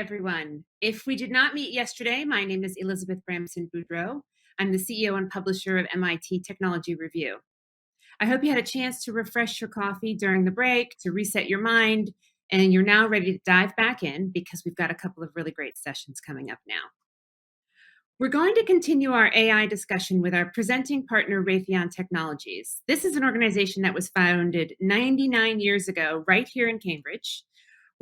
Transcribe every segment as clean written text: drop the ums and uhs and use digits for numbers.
everyone. If we did not meet yesterday, my name is Elizabeth Bramson Boudreau. I'm the CEO and publisher of MIT Technology Review. I hope you had a chance to refresh your coffee during the break, to reset your mind, and you're now ready to dive back in because we've got a couple of really great sessions coming up now. We're going to continue our AI discussion with our presenting partner, Raytheon Technologies. This is an organization that was founded 99 years ago, right here in Cambridge.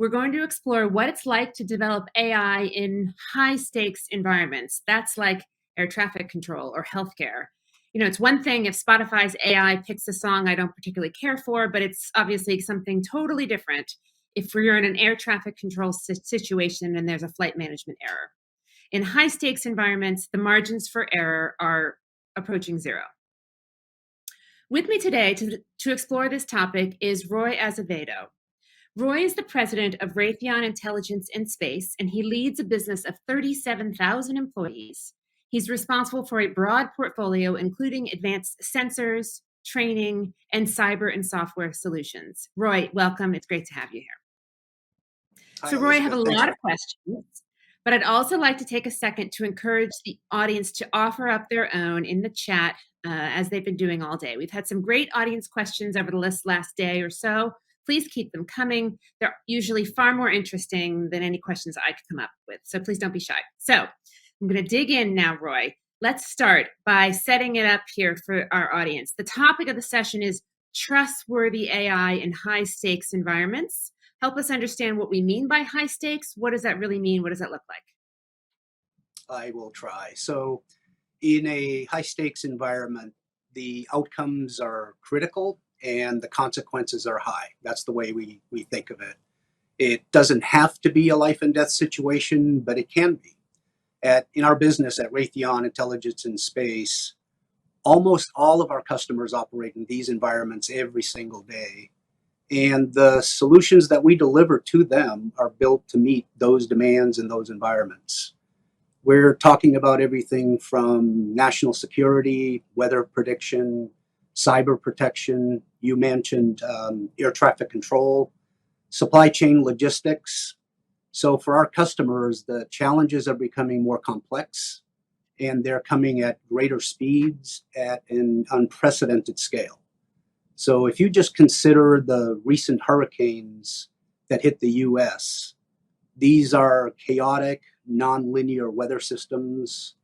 We're going to explore what it's like to develop AI in high-stakes environments. That's like air traffic control or healthcare. You know, it's one thing if Spotify's AI picks a song I don't particularly care for, but it's obviously something totally different if you're in an air traffic control situation and there's a flight management error. In high-stakes environments, the margins for error are approaching zero. With me today to explore this topic is Roy Azevedo. Roy is the president of Raytheon Intelligence Space, and he leads a business of 37,000 employees. He's responsible for a broad portfolio, including advanced sensors, training, and cyber and software solutions. Roy, welcome. It's great to have you here. Hi, so, Roy, I have a Elizabeth. lot of questions, but I'd also like to take a second to encourage the audience to offer up their own in the chat as they've been doing all day. We've had some great audience questions over the last day or so. Please keep them coming. They're usually far more interesting than any questions I could come up with. So please don't be shy. So I'm going to dig in now, Roy. Let's start by setting it up here for our audience. The topic of the session is trustworthy AI in high stakes environments. Help us understand what we mean by high stakes. What does that really mean? What does that look like? I will try. So in a high stakes environment, the outcomes are critical and the consequences are high. That's the way we think of it. It doesn't have to be a life and death situation, but it can be. In our business at Raytheon Intelligence Space, almost all of our customers operate in these environments every single day. And the solutions that we deliver to them are built to meet those demands in those environments. We're talking about everything from national security, weather prediction, cyber protection. You mentioned air traffic control, supply chain logistics. So for our customers, the challenges are becoming more complex and they're coming at greater speeds at an unprecedented scale. So if you just consider the recent hurricanes that hit the US, these are chaotic, nonlinear weather systems.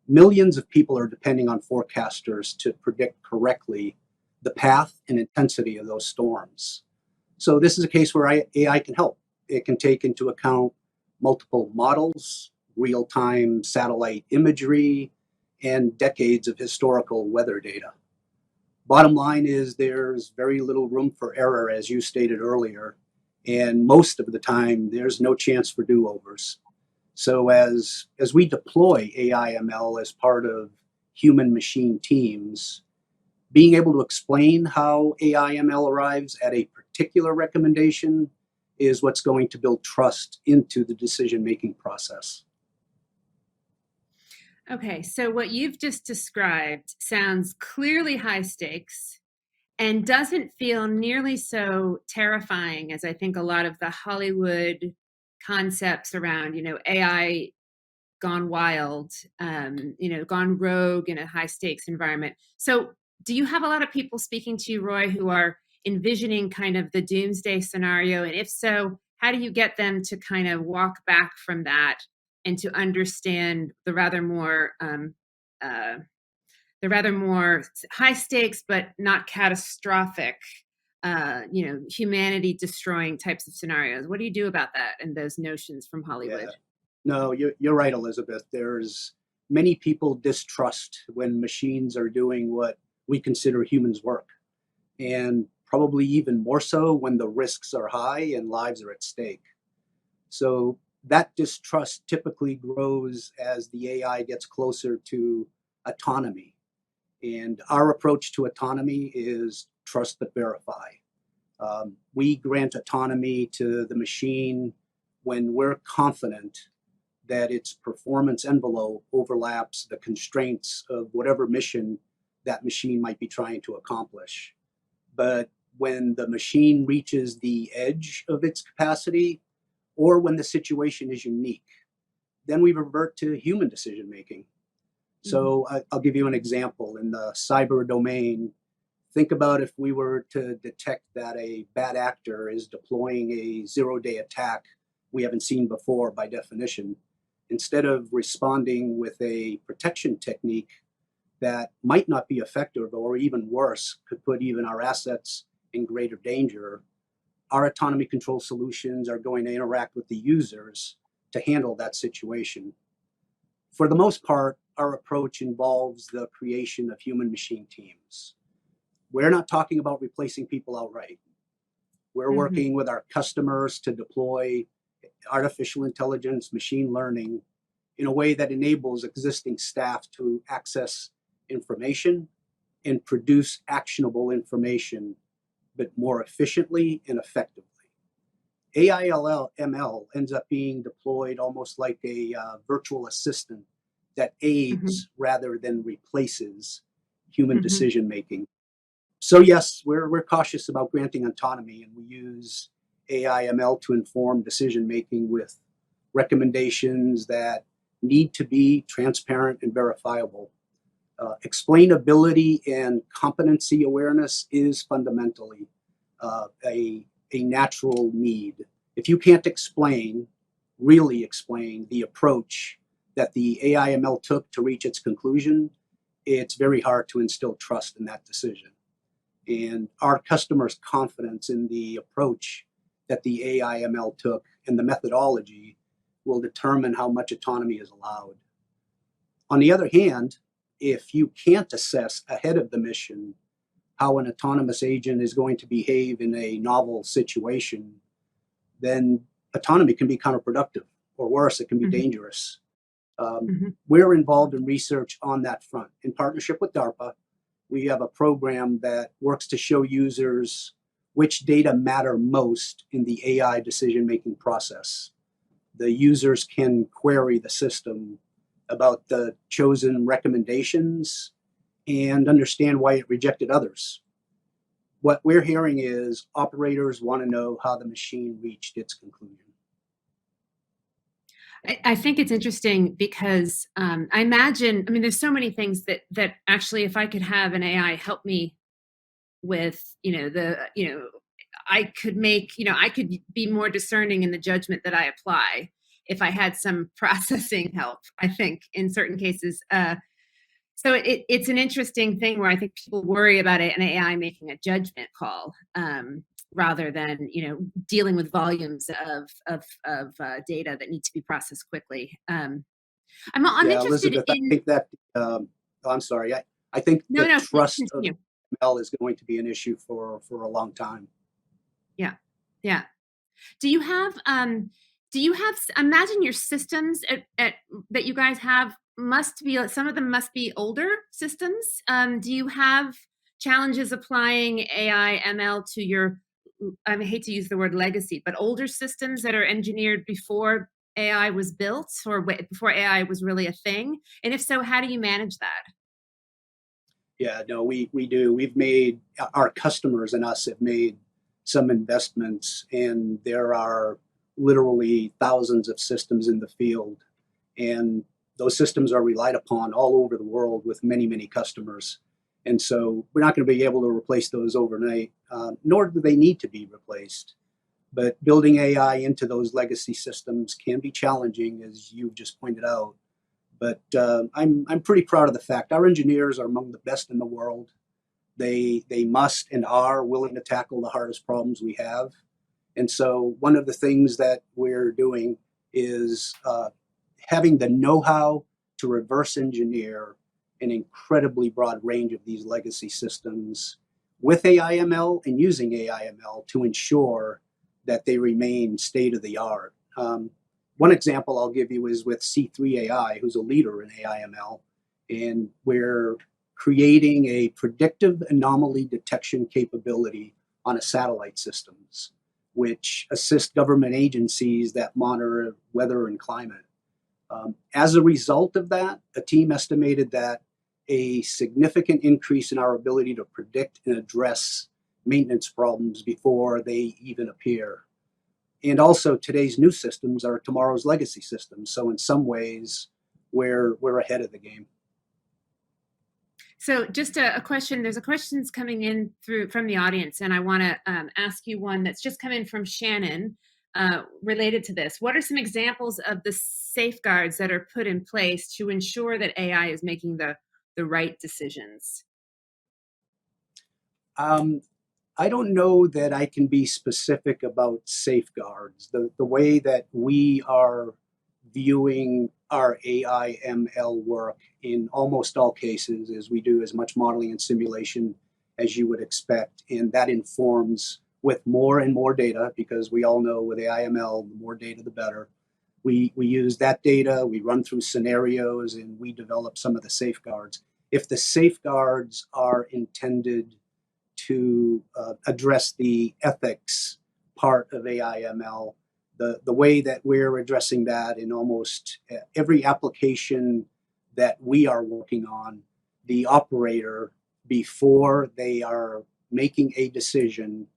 Millions of people are depending on forecasters to predict correctly the path and intensity of those storms. So this is a case where AI can help. It can take into account multiple models, real-time satellite imagery, and decades of historical weather data. Bottom line is there's very little room for error, as you stated earlier, and most of the time there's no chance for do-overs. So as we deploy AI ML as part of human-machine teams, being able to explain how AI ML arrives at a particular recommendation is what's going to build trust into the decision-making process. Okay, so what you've just described sounds clearly high stakes and doesn't feel nearly so terrifying as I think a lot of the Hollywood concepts around, AI gone wild, gone rogue in a high stakes environment. So do you have a lot of people speaking to you, Roy, who are envisioning kind of the doomsday scenario? And if so, how do you get them to kind of walk back from that and to understand the rather more high stakes but not catastrophic, humanity destroying types of scenarios? What do you do about that and those notions from Hollywood? Yeah. No, you're right, Elizabeth. There's many people distrust when machines are doing what we consider humans' work, and probably even more so when the risks are high and lives are at stake. So that distrust typically grows as the AI gets closer to autonomy. And our approach to autonomy is trust but verify. We grant autonomy to the machine when we're confident that its performance envelope overlaps the constraints of whatever mission that machine might be trying to accomplish. But when the machine reaches the edge of its capacity, or when the situation is unique. Then we revert to human decision making. Mhm. So I'll give you an example. In the cyber domain, think about if we were to detect that a bad actor is deploying a zero-day attack we haven't seen before by definition. Instead of responding with a protection technique that might not be effective, or even worse, could put even our assets in greater danger, our autonomy control solutions are going to interact with the users to handle that situation. For the most part, our approach involves the creation of human machine teams. We're not talking about replacing people outright. We're Mhm. working with our customers to deploy artificial intelligence, machine learning in a way that enables existing staff to access information and produce actionable information, but more efficiently and effectively. AIML ends up being deployed almost like a virtual assistant that Mhm. aids rather than replaces human Mhm. decision making. So yes, we're cautious about granting autonomy, and we use AIML to inform decision making with recommendations that need to be transparent and verifiable. Explainability and competency awareness is fundamentally a natural need. If you can't really explain the approach that the AIML took to reach its conclusion, it's very hard to instill trust in that decision. And our customers' confidence in the approach that the AIML took and the methodology will determine how much autonomy is allowed. On the other hand, if you can't assess ahead of the mission how an autonomous agent is going to behave in a novel situation, then autonomy can be counterproductive, or worse, it can be Mhm. dangerous. Mhm. We're involved in research on that front. In partnership with DARPA, we have a program that works to show users which data matter most in the AI decision making process. The users can query the system about the chosen recommendations and understand why it rejected others. What we're hearing is operators want to know how the machine reached its conclusion. I think it's interesting because I imagine, I mean, there's so many things that actually, if I could have an AI help me with, I could make, I could be more discerning in the judgment that I apply if I had some processing help, I think, in certain cases. So it's an interesting thing where I think people worry about an AI making a judgment call, rather than dealing with volumes of data that need to be processed quickly. I'm Yeah, interested Elizabeth, I in. think that, oh, I'm sorry, I think No, the no, please trust of continue. ML is going to be an issue for a long time. Yeah, yeah. Do you have imagine your systems at that you guys have must be, some of them must be older systems. Do you have challenges applying AI ML to your, I hate to use the word legacy, but older systems that are engineered before AI was built, or before AI was really a thing? And if so, how do you manage that? Yeah, no, we do. We've made our customers and us have made some investments, and there are literally thousands of systems in the field, and those systems are relied upon all over the world with many, many customers. And so we're not going to be able to replace those overnight, nor do they need to be replaced. But building AI into those legacy systems can be challenging, as you've just pointed out. But I'm pretty proud of the fact our engineers are among the best in the world. They must and are willing to tackle the hardest problems we have. And so one of the things that we're doing is having the know-how to reverse engineer an incredibly broad range of these legacy systems with AIML and using AIML to ensure that they remain state of the art. One example I'll give you is with C3 AI, who's a leader in AIML, and we're creating a predictive anomaly detection capability on a satellite systems, which assist government agencies that monitor weather and climate. As a result of that, a team estimated that a significant increase in our ability to predict and address maintenance problems before they even appear. and also today's new systems are tomorrow's legacy systems. So in some ways, we're ahead of the game. So just a question, there's a questions coming in through from the audience, and I want to ask you one that's just come in from Shannon related to this. What are some examples of the safeguards that are put in place to ensure that AI is making the right decisions? I don't know that I can be specific about safeguards. The way that we are viewing our AI ML work in almost all cases is we do as much modeling and simulation as you would expect. And that informs with more and more data, because we all know with AI ML, the more data, the better. We use that data, we run through scenarios, and we develop some of the safeguards. If the safeguards are intended to address the ethics part of AI ML, the way that we're addressing that in almost every application that we are working on, the operator, before they are making a decision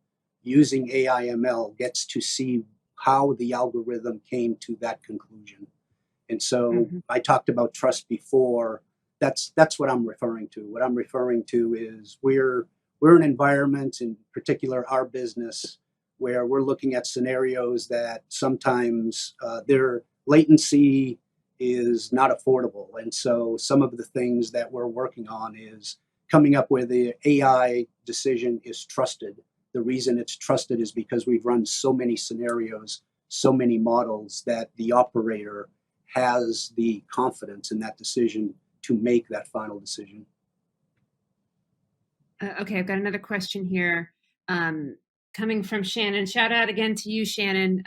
using AI ML, gets to see how the algorithm came to that conclusion. And so I talked about trust before. That's what I'm referring to. What I'm referring to is we're an environment, in particular our business, where we're looking at scenarios that sometimes their latency is not affordable. And so some of the things that we're working on is coming up with the AI decision is trusted. The reason it's trusted is because we've run so many scenarios, so many models, that the operator has the confidence in that decision to make that final decision. Okay, I've got another question here coming from Shannon. Shout out again to you, Shannon.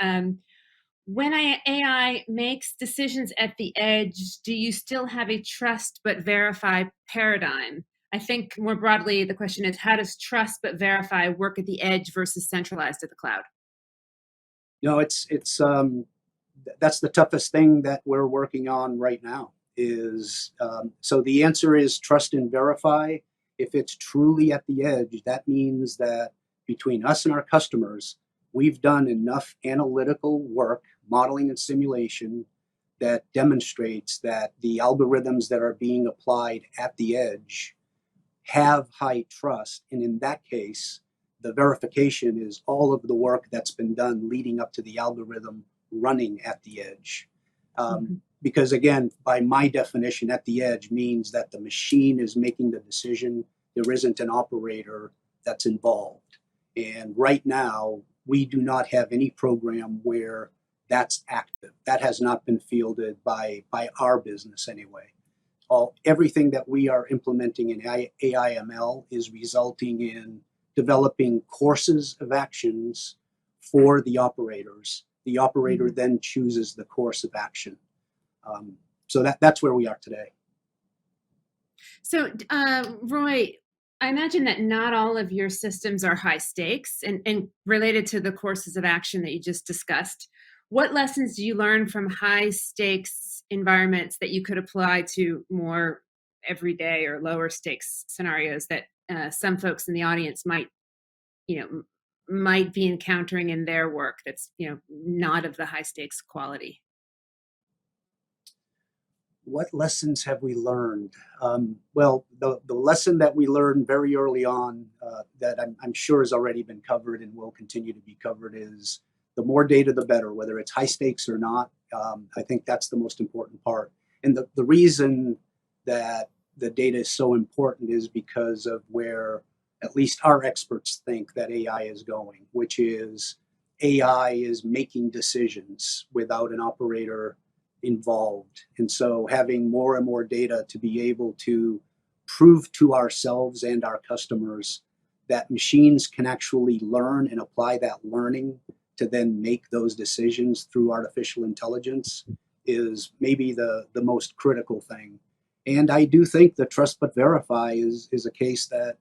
When AI makes decisions at the edge, do you still have a trust but verify paradigm? I think more broadly, the question is, how does trust but verify work at the edge versus centralized at the cloud? No, it's that's the toughest thing that we're working on right now. Is so the answer is trust and verify. If it's truly at the edge, that means that between us and our customers, we've done enough analytical work, modeling and simulation, that demonstrates that the algorithms that are being applied at the edge have high trust. And in that case, the verification is all of the work that's been done leading up to the algorithm running at the edge. Because again, by my definition, at the edge means that the machine is making the decision. There isn't an operator that's involved. And right now, we do not have any program where that's active. That has not been fielded by our business anyway. Everything that we are implementing in AI/ML is resulting in developing courses of actions for the operators. The operator then chooses the course of action. So that's where we are today. So, Roy, I imagine that not all of your systems are high stakes, and related to the courses of action that you just discussed. What lessons do you learn from high stakes environments that you could apply to more everyday or lower stakes scenarios that some folks in the audience might be encountering in their work that's not of the high stakes quality? What lessons have we learned? Well, the lesson that we learned very early on, that I'm sure has already been covered and will continue to be covered, is the more data, the better, whether it's high stakes or not. I think that's the most important part. And the reason that the data is so important is because of where at least our experts think that AI is going, which is AI is making decisions without an operator involved. And so having more and more data to be able to prove to ourselves and our customers that machines can actually learn and apply that learning to then make those decisions through artificial intelligence is maybe the most critical thing. And I do think the trust but verify is a case that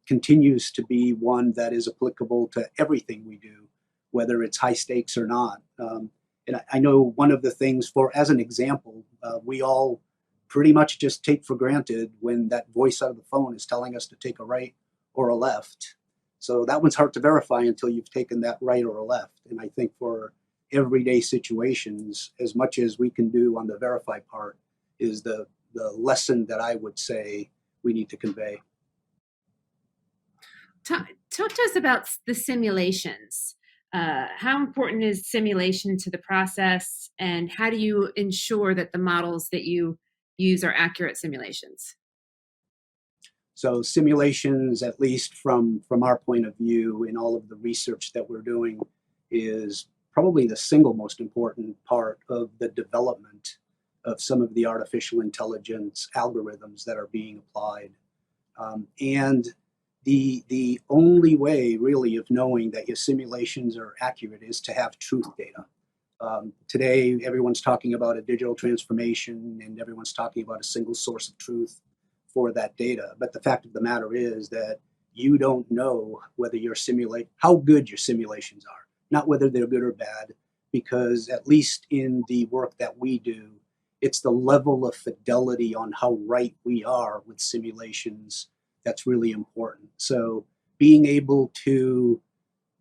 continues to be one that is applicable to everything we do, whether it's high stakes or not. And I know one of the things, as an example, we all pretty much just take for granted when that voice out of the phone is telling us to take a right or a left. So that one's hard to verify until you've taken that right or left. And I think for everyday situations, as much as we can do on the verify part is the lesson that I would say we need to convey. Talk to us about the simulations. How important is simulation to the process, and how do you ensure that the models that you use are accurate simulations? So simulations, at least from our point of view in all of the research that we're doing, is probably the single most important part of the development of some of the artificial intelligence algorithms that are being applied. And the only way really of knowing that your simulations are accurate is to have truth data. Today, everyone's talking about a digital transformation and everyone's talking about a single source of truth for that data. But the fact of the matter is that you don't know whether your simulate how good your simulations are, not whether they're good or bad, because at least in the work that we do, it's the level of fidelity on how right we are with simulations that's really important. So being able to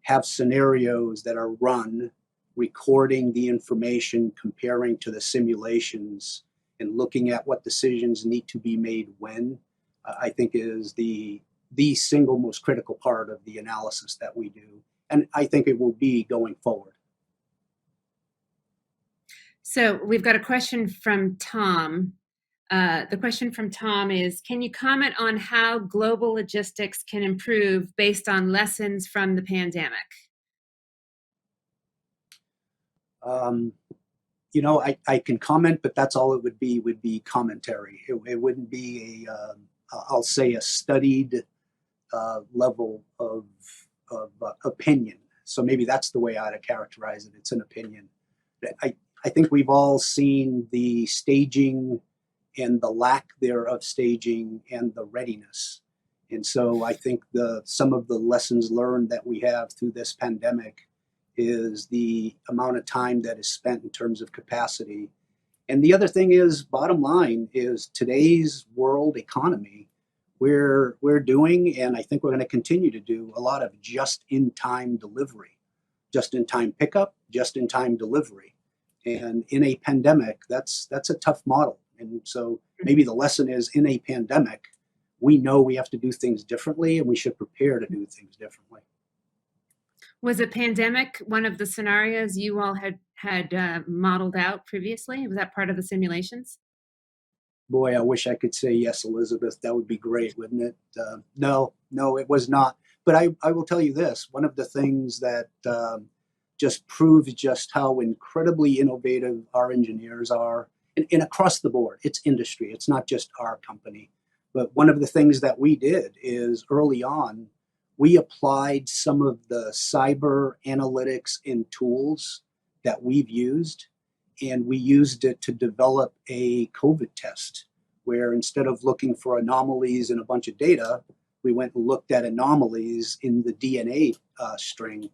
have scenarios that are run, recording the information, comparing to the simulations, and looking at what decisions need to be made when, I think is the single most critical part of the analysis that we do. And I think it will be going forward. So we've got a question from Tom. The question from Tom is, can you comment on how global logistics can improve based on lessons from the pandemic? Um, I can comment, but that's all it would be commentary. It wouldn't be I'll say a studied level of opinion. So maybe that's the way I'd characterize it. It's an opinion. I, I think we've all seen the staging and the lack thereof staging and the readiness. And so I think some of the lessons learned that we have through this pandemic is the amount of time that is spent in terms of capacity. And the other thing is, bottom line, is today's world economy, we're doing, and I think we're going to continue to do, a lot of just-in-time delivery, just-in-time pickup, just-in-time delivery. And in a pandemic, that's a tough model. And so maybe the lesson is, in a pandemic, we know we have to do things differently, and we should prepare to do things differently. Was a pandemic one of the scenarios you all had modeled out previously? Was that part of the simulations? Boy, I wish I could say yes, Elizabeth. That would be great, wouldn't it? No, it was not. But I will tell you this: one of the things that just proves just how incredibly innovative our engineers are, and across the board, it's industry. It's not just our company. But one of the things that we did is early on, we applied some of the cyber analytics and tools that we've used, and we used it to develop a COVID test where instead of looking for anomalies in a bunch of data, we went and looked at anomalies in the DNA string.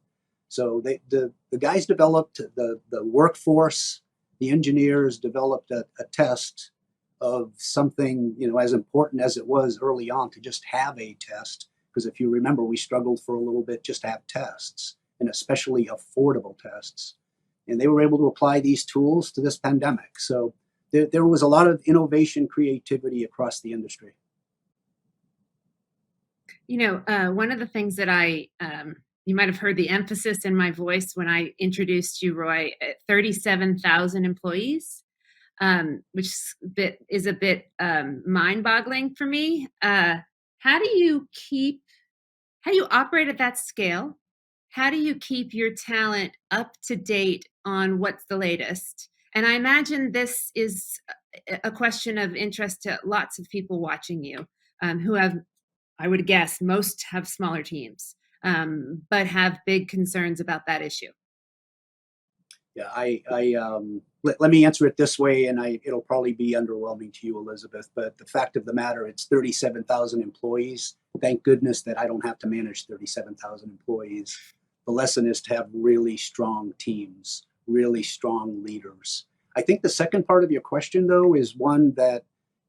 So the guys developed, the workforce, the engineers developed a test of something, as important as it was early on to just have a test. Because if you remember, we struggled for a little bit just to have tests, and especially affordable tests. And they were able to apply these tools to this pandemic. So there was a lot of innovation, creativity across the industry. One of the things that you might have heard the emphasis in my voice when I introduced you, Roy, at 37,000 employees, which is a bit mind-boggling for me. How do you operate at that scale? How do you keep your talent up to date on what's the latest? And I imagine this is a question of interest to lots of people watching you, who have, I would guess, most have smaller teams, but have big concerns about that issue. Yeah, let me answer it this way, and it'll probably be underwhelming to you, Elizabeth. But the fact of the matter, it's 37,000 employees. Thank goodness that I don't have to manage 37,000 employees. The lesson is to have really strong teams, really strong leaders. I think the second part of your question, though, is one that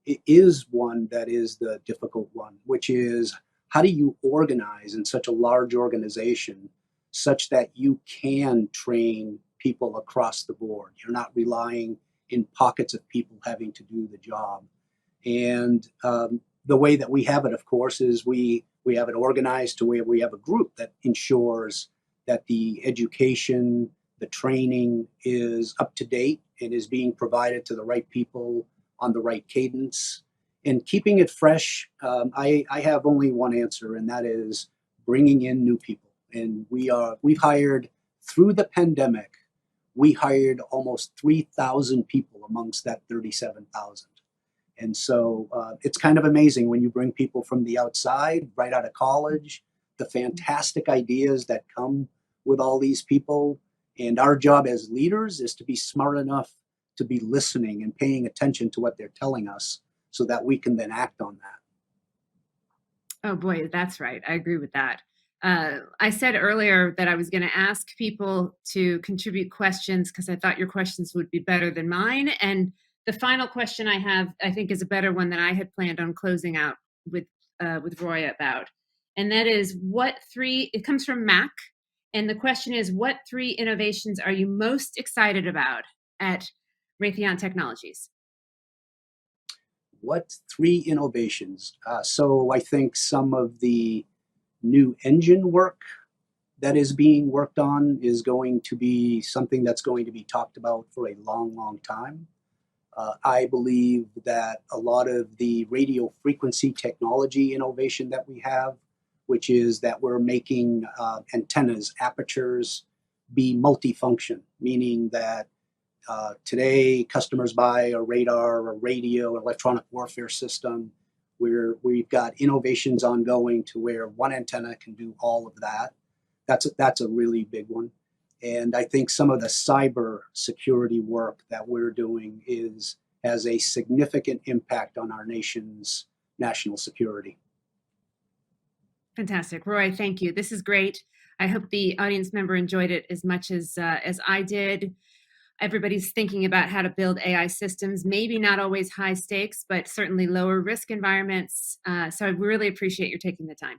is the difficult one, which is how do you organize in such a large organization such that you can train people across the board? You're not relying in pockets of people having to do the job. And the way that we have it, of course, is we have it organized to where we have a group that ensures that the education, the training is up to date and is being provided to the right people on the right cadence. And keeping it fresh, I have only one answer, and that is bringing in new people. And we've hired through the pandemic, we hired almost 3,000 people amongst that 37,000. And so it's kind of amazing when you bring people from the outside, right out of college, the fantastic ideas that come with all these people. And our job as leaders is to be smart enough to be listening and paying attention to what they're telling us so that we can then act on that. Oh boy, that's right. I agree with that. I said earlier that I was going to ask people to contribute questions because I thought your questions would be better than mine. And the final question I have, I think, is a better one than I had planned on closing out with Roy about. And that is, what three? It comes from Mac, and the question is, what three innovations are you most excited about at Raytheon Technologies? What three innovations? So I think some of the new engine work that is being worked on is going to be something that's going to be talked about for a long, long time. I believe that a lot of the radio frequency technology innovation that we have, which is that we're making antennas, apertures be multifunction, meaning that today customers buy a radar, a radio, electronic warfare system, where we've got innovations ongoing to where one antenna can do all of that. That's a really big one. And I think some of the cyber security work that we're doing has a significant impact on our nation's national security. Fantastic. Roy, thank you. This is great. I hope the audience member enjoyed it as much as I did. Everybody's thinking about how to build AI systems, maybe not always high stakes, but certainly lower risk environments. So I really appreciate your taking the time.